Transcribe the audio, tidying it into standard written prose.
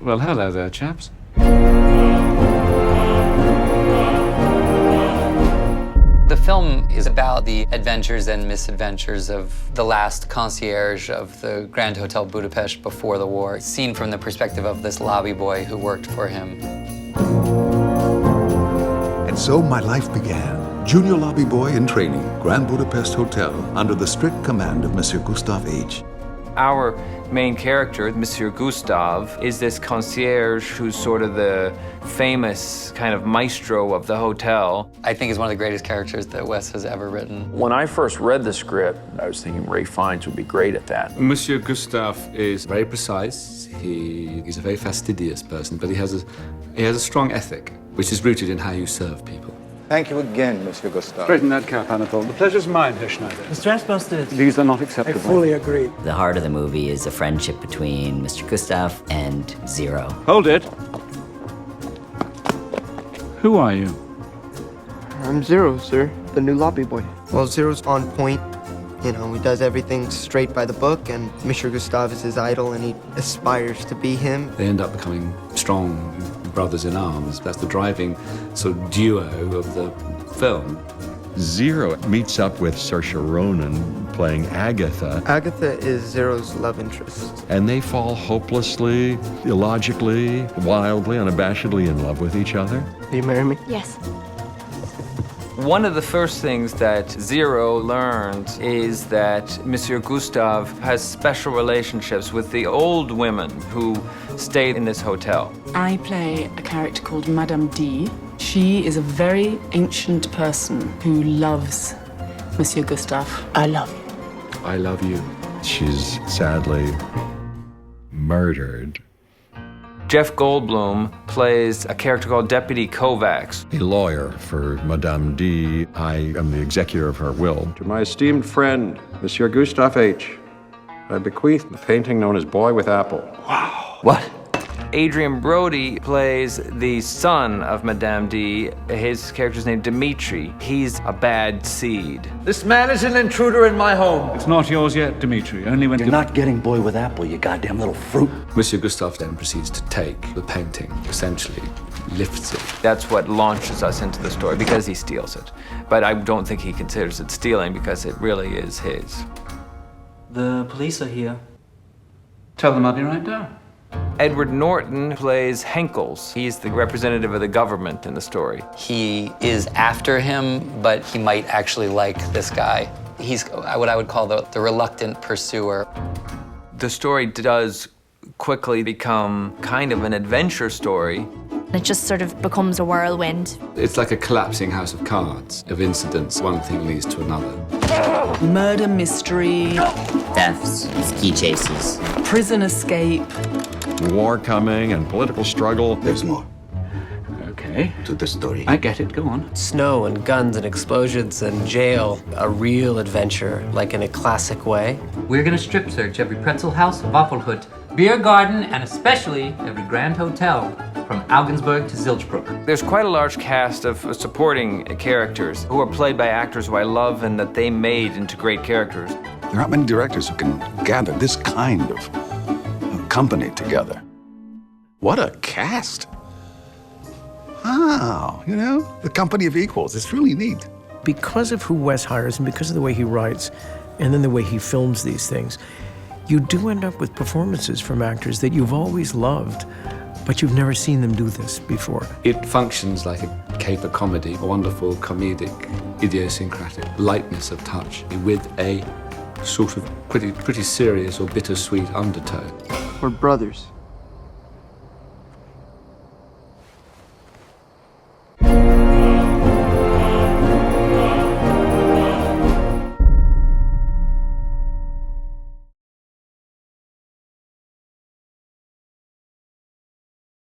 Well, hello there, chaps. The film is about the adventures and misadventures of the last concierge of the Grand Hotel Budapest before the war, seen from the perspective of this lobby boy who worked for him. And so my life began. Junior lobby boy in training, Grand Budapest Hotel, under the strict command of Monsieur Gustave H. Our main character, Monsieur Gustave, is this concierge who's sort of the famous kind of maestro of the hotel. I think he's one of the greatest characters that Wes has ever written. When I first read the script, I was thinking Ray Fiennes would be great at that. Monsieur Gustave is very precise. He's a very fastidious person, but he has a strong ethic, which is rooted in how you serve people. Thank you again, Monsieur Gustave. Straighten that cap, Anatole. The pleasure's mine, Herr Schneider. The stress busted. These are not acceptable. I fully agree. The heart of the movie is a friendship between Mr. Gustave and Zero. Hold it. Who are you? I'm Zero, sir. The new lobby boy. Well, Zero's on point. You know, he does everything straight by the book, and Monsieur Gustave is his idol, and he aspires to be him. They end up becoming strong brothers in arms. That's the driving sort of duo of the film. Zero meets up with Saoirse Ronan playing Agatha. Agatha is Zero's love interest. And they fall hopelessly, illogically, wildly, unabashedly in love with each other. Will you marry me? Yes. One of the first things that Zero learned is that Monsieur Gustave has special relationships with the old women who stayed in this hotel. I play a character called Madame D. She is a very ancient person who loves Monsieur Gustave. I love you. I love you. She's sadly murdered. Jeff Goldblum plays a character called Deputy Kovacs. A lawyer for Madame D. I am the executor of her will. To my esteemed friend, Monsieur Gustave H., I bequeath the painting known as Boy with Apple. Wow. What? Adrian Brody plays the son of Madame D. His character's named Dimitri. He's a bad seed. This man is an intruder in my home. It's not yours yet, Dimitri. Only when You're not getting Boy with Apple, you goddamn little fruit. Monsieur Gustave then proceeds to take the painting, essentially lifts it. That's what launches us into the story, because he steals it. But I don't think he considers it stealing, because it really is his. The police are here. Tell them I'll be right down. Edward Norton plays Henkels. He's the representative of the government in the story. He is after him, but he might actually like this guy. He's what I would call the reluctant pursuer. The story does quickly become kind of an adventure story. It just sort of becomes a whirlwind. It's like a collapsing house of cards, of incidents. One thing leads to another. Murder mystery, Thefts, ski chases. prison escape. War coming and political struggle. There's more Okay. to the story. I get it. Go on. Snow and guns and explosions and jail. A real adventure, like in a classic way. We're gonna strip search every pretzel house, Waffelhut, beer garden, and especially every Grand Hotel, from Augsburg to Zilchbrook. There's quite a large cast of supporting characters who are played by actors who I love and that they made into great characters. There aren't many directors who can gather this kind of company together. What a cast! Wow, you know, the company of equals. It's really neat. Because of who Wes hires and because of the way he writes and then the way he films these things, you do end up with performances from actors that you've always loved, but you've never seen them do this before. It functions like a caper comedy, a wonderful comedic, idiosyncratic lightness of touch with a sort of pretty serious or bittersweet undertone. We're brothers.